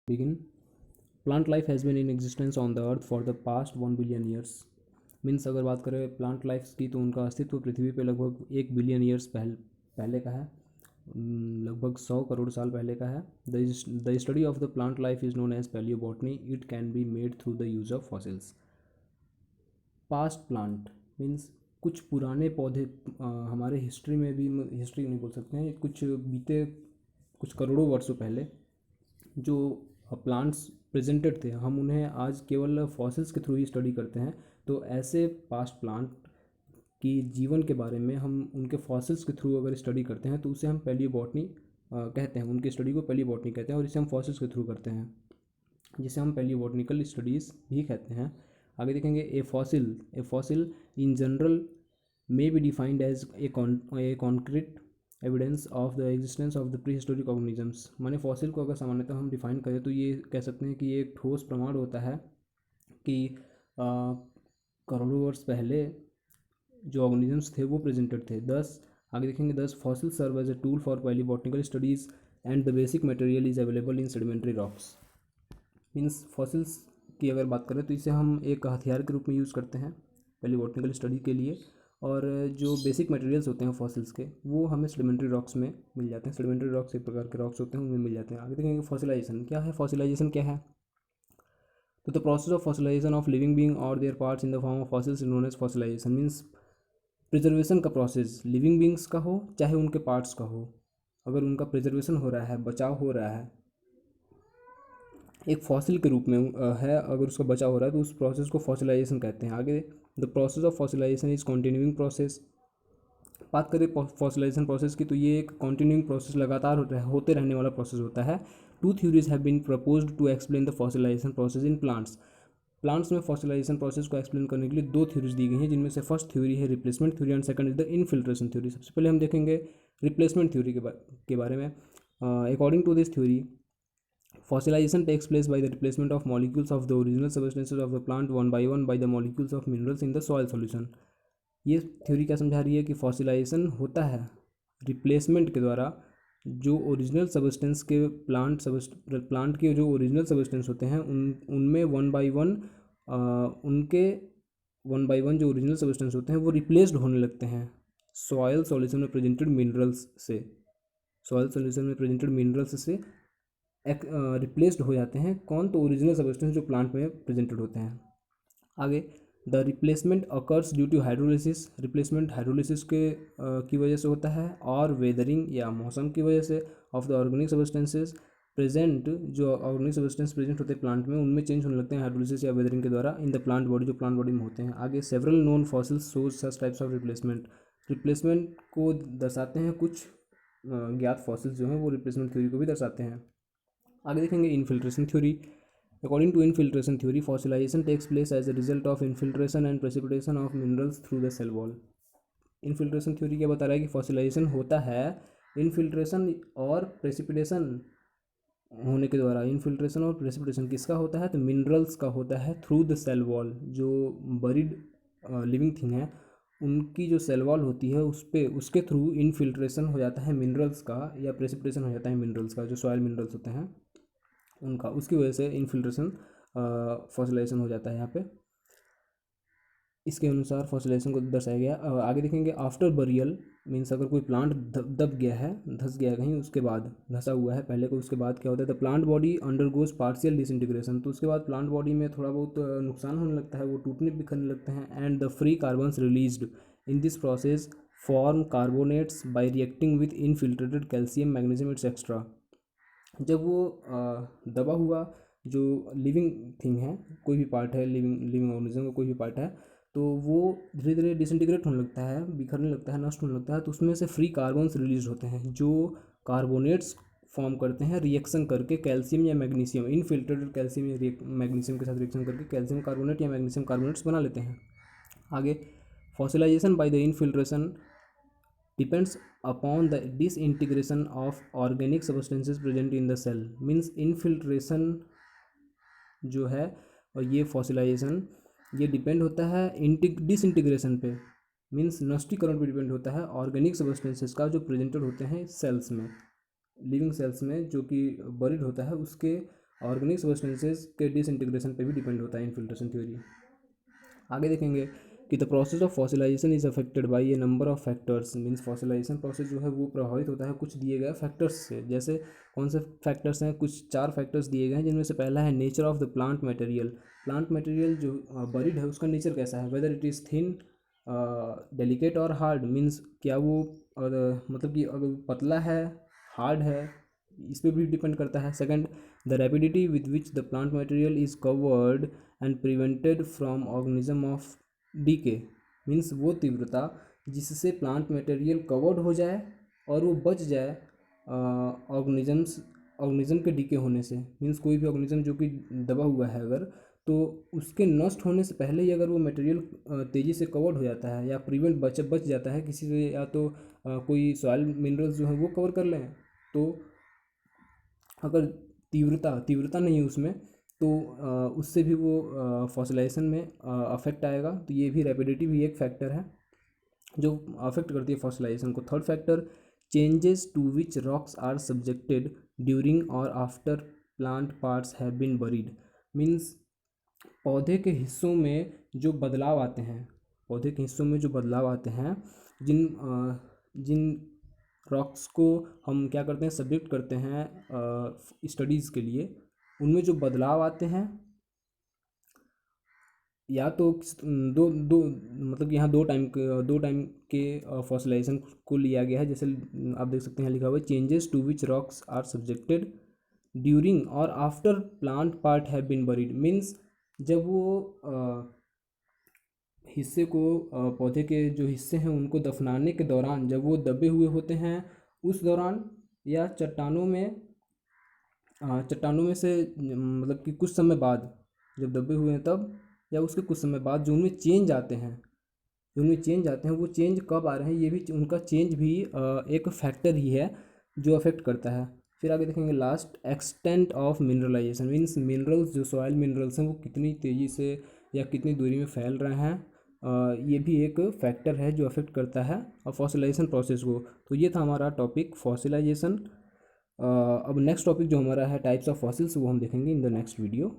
Begin. Plant life has been in existence on the earth for the past 1 billion years. Means अगर बात करें plant life की तो उनका अस्तित्व पृथ्वी पे लगभग 1 बिलियन ईयर्स पहले का है, लगभग 100 करोड़ साल पहले का है. The study of the plant life is known as palaeobotany. It can be made through the use of fossils. Past plant means कुछ पुराने पौधे हमारे हिस्ट्री में भी, हिस्ट्री नहीं बोल सकते हैं, कुछ बीते कुछ करोड़ों वर्षों पहले जो प्लांट्स प्रेजेंटेड थे, हम उन्हें आज केवल फॉसिल्स के थ्रू ही स्टडी करते हैं. तो ऐसे पास्ट प्लांट की जीवन के बारे में हम उनके फॉसिल्स के थ्रू अगर स्टडी करते हैं तो उसे हम पैलियोबॉटनी कहते हैं. उनकी स्टडी को पैलियोबॉटनी कहते हैं और इसे हम फॉसिल्स के थ्रू करते हैं, जिसे हम पैलियोबॉटनिकल स्टडीज़ भी कहते हैं. आगे देखेंगे a fossil in general may be defined as a concrete evidence of the existence of the prehistoric organisms. माने फॉसिल को अगर सामान्यतः हम डिफाइन करें तो ये कह सकते हैं कि ये एक ठोस प्रमाण होता है कि करोड़ों वर्ष पहले जो ऑर्गेनिजम्स थे वो प्रेजेंटेड थे. आगे देखेंगे 10 fossil serve as a tool for palaeobotanical studies and the basic material is available in sedimentary rocks. Means fossils की अगर बात करें तो इसे हम एक हथियार के रूप में यूज़ करते हैं पैलियोबॉटनिकल स्टडी के लिए, और जो बेसिक मटेरियल्स होते हैं फॉसिल्स के वो हमें सेडिमेंट्री रॉक्स में मिल जाते हैं. सेडिमेंट्री रॉक्स एक प्रकार के रॉक्स होते हैं, उनमें मिल जाते हैं. आगे देखेंगे फॉसिलाइजेशन क्या है. फॉसिलाइजेशन क्या है तो the process of fossilisation of living being और their parts in the form of fossils known as fossilisation. Means preservation का प्रोसेस लिविंग बींग्स का हो चाहे उनके पार्ट्स का हो, अगर उनका प्रिजर्वेशन हो रहा है, बचाव हो रहा है, एक फॉसिल के रूप में है, अगर उसका बचाव हो रहा है तो उस प्रोसेस को फॉसिलाइजेशन कहते हैं. आगे the process of fossilisation is continuing process. बात करें फॉसिलाइजेशन प्रोसेस की तो ये एक कॉन्टिन्यूइंग प्रोसेस, लगातार होते रहने वाला प्रोसेस होता है. Two theories have been proposed to explain the fossilization process in plants में फॉसिलाइजेशन प्रोसेस को एक्सप्लेन करने के लिए 2 थ्योरीज दी गई हैं, जिनमें से फर्स्ट थ्योरी है replacement theory and second is the infiltration theory. सबसे पहले हम देखेंगे रिप्लेसमेंट थ्योरी के बारे में. According to this theory fossilization takes place by the replacement of molecules of the original substances of the plant one by the molecules of minerals in the soil solution. ये theory क्या समझा रही है कि fossilisation होता है replacement के द्वारा. जो ओरिजिनल सबस्टेंस के प्लांट के जो ओरिजिनल सबस्टेंस होते हैं उनमें वन बाई वन जो ओरिजिनल सबस्टेंस होते हैं वो रिप्लेस्ड होने लगते हैं सॉयल सॉल्यूशन में प्रेजेंटेड मिनरल्स से रिप्लेस्ड हो जाते हैं. कौन तो ओरिजिनल सबस्टेंस जो प्लांट में प्रेजेंटेड होते हैं. आगे the replacement occurs due to hydrolysis. Replacement hydrolysis के की वजह से होता है, और वेदरिंग या मौसम की वजह से of the organic substances present. जो ऑर्गेनिक सबस्टेंस प्रेजेंट होते हैं प्लांट में उनमें चेंज होने लगते हैं हाइड्रोलिसिस या वेदरिंग के द्वारा इन द प्लांट बॉडी, जो प्लांट बॉडी में होते हैं. आगे several known fossils shows such types of replacement को दर्शाते हैं. कुछ ज्ञात फॉसिल्स जो हैं वो रिप्लेसमेंट थ्योरी को भी दर्शाते हैं. आगे देखेंगे infiltration theory. According to infiltration theory fossilization takes place as a result of infiltration and precipitation of minerals through the cell wall. Infiltration theory क्या बता रहा है कि फॉसिलाइजेशन होता है इनफिल्ट्रेशन और प्रेसिपिटेशन होने के द्वारा. इनफिल्ट्रेशन और प्रेसिपिटेशन किसका होता है तो मिनरल्स का होता है थ्रू द सेल वॉल. जो बरीड लिविंग थिंग है उनकी जो सेल वॉल होती है उसके थ्रू इनफिल्ट्रेशन हो जाता है मिनरल्स का, या प्रेसिपिटेशन हो जाता है मिनरल्स का, जो सॉयल मिनरल्स होते हैं उनका. उसकी वजह से इनफिल्ट्रेशन फॉसिलाइजेशन हो जाता है यहाँ पे. इसके अनुसार फॉसिलाइजेशन को दर्शाया गया. आगे देखेंगे आफ्टर बरियल मीन्स अगर कोई प्लांट दब गया है, धस गया है कहीं, उसके बाद धसा हुआ है पहले को, उसके बाद क्या होता है the plant body undergoes partial disintegration. तो उसके बाद प्लांट बॉडी में थोड़ा बहुत नुकसान होने लगता है, वो टूटने बिखरने लगते हैं. And the free carbons released in this process form carbonates by reacting with infiltrated calcium magnesium etcetera. जब वो दबा हुआ जो लिविंग थिंग है, कोई भी पार्ट है लिविंग ऑर्गेनिज्म का कोई भी पार्ट है, तो वो धीरे धीरे डिसइंटीग्रेट होने लगता है, बिखरने लगता है, नष्ट होने लगता है. तो उसमें से फ्री कार्बन्स रिलीज होते हैं जो कार्बोनेट्स फॉर्म करते हैं रिएक्शन करके कैल्शियम या मैग्नीशियम, इनफिल्ट्रेटेड कैल्शियम या मैग्नीशियम के साथ रिएक्शन करके कैल्शियम कार्बोनेट या मैग्नीशियम कार्बोनेट्स बना लेते हैं. आगे fossilization by the infiltration depends upon the disintegration of organic substances present in the cell. Means infiltration जो है और ये फॉसिलाइजेशन ये डिपेंड होता है डिसइंटीग्रेशन पे, मीन्स नष्टीकरण पे डिपेंड होता है ऑर्गेनिक सब्सटेंसेस का जो प्रेजेंटेड होते हैं सेल्स में, लिविंग सेल्स में, जो कि बरीड होता है उसके ऑर्गेनिक सब्सटेंसेज के डिसइंटीग्रेशन पे भी डिपेंड होता है इन्फिल्ट्रेशन थ्योरी। आगे देखेंगे कि the process of fossilisation is affected by A number of factors. Means fossilisation process जो है वो प्रभावित होता है कुछ दिए गए फैक्टर्स से। जैसे कौन से फैक्टर्स हैं, कुछ 4 फैक्टर्स दिए गए हैं, जिनमें से पहला है nature of the plant material. Plant material जो बरीड है उसका नेचर कैसा है, whether it is thin, delicate और हार्ड। मीन्स क्या वो मतलब कि अगर पतला है, हार्ड है, इस पर भी डिपेंड करता है। Second, the rapidity with which the plant material is covered and prevented from organism of decay. Means वो तीव्रता जिससे प्लांट मटेरियल कवर्ड हो जाए और वो बच जाए ऑर्गेनिज्म के डीके होने से। मीन्स कोई भी ऑर्गेनिज्म जो कि दबा हुआ है अगर, तो उसके नष्ट होने से पहले ही अगर वो मटेरियल तेज़ी से कवर्ड हो जाता है या बच जाता है किसी से, या तो कोई सॉइल मिनरल्स जो हैं वो कवर कर लें, तो अगर तीव्रता नहीं है उसमें, तो उससे भी वो फॉसिलाइजेशन में अफेक्ट आएगा। तो ये भी रैपिडिटी भी एक फैक्टर है जो अफेक्ट करती है फॉसिलाइजेशन को। Third factor, changes to which rocks are subjected during और after plant parts have been buried. Means पौधे के हिस्सों में जो बदलाव आते हैं, जिन रॉक्स को हम क्या करते हैं, सब्जेक्ट करते हैं स्टडीज़ के लिए, उनमें जो बदलाव आते हैं, या तो दो दो मतलब यहाँ दो टाइम के फॉसिलाइजेशन को लिया गया है। जैसे आप देख सकते हैं लिखा हुआ है, changes to which rocks are subjected during और after plant part have been buried. Means जब वो हिस्से को पौधे के जो हिस्से हैं उनको दफनाने के दौरान, जब वो दबे हुए होते हैं उस दौरान, या चट्टानों में से मतलब कि कुछ समय बाद जब दबे हुए हैं तब, या उसके कुछ समय बाद जो उनमें चेंज आते हैं, वो चेंज कब आ रहे हैं, ये भी उनका चेंज भी एक फैक्टर ही है जो अफेक्ट करता है। फिर आगे देखेंगे last, extent of mineralization. Means minerals जो सॉइल मिनरल्स हैं वो कितनी तेज़ी से या कितनी दूरी में फैल रहे हैं, ये भी एक फैक्टर है जो अफेक्ट करता है फॉसिलाइजेशन प्रोसेस को। तो ये था हमारा टॉपिक फॉसिलाइजेशन। अब नेक्स्ट टॉपिक जो हमारा है टाइप्स ऑफ फॉसिल्स, वो हम देखेंगे इन द नेक्स्ट वीडियो।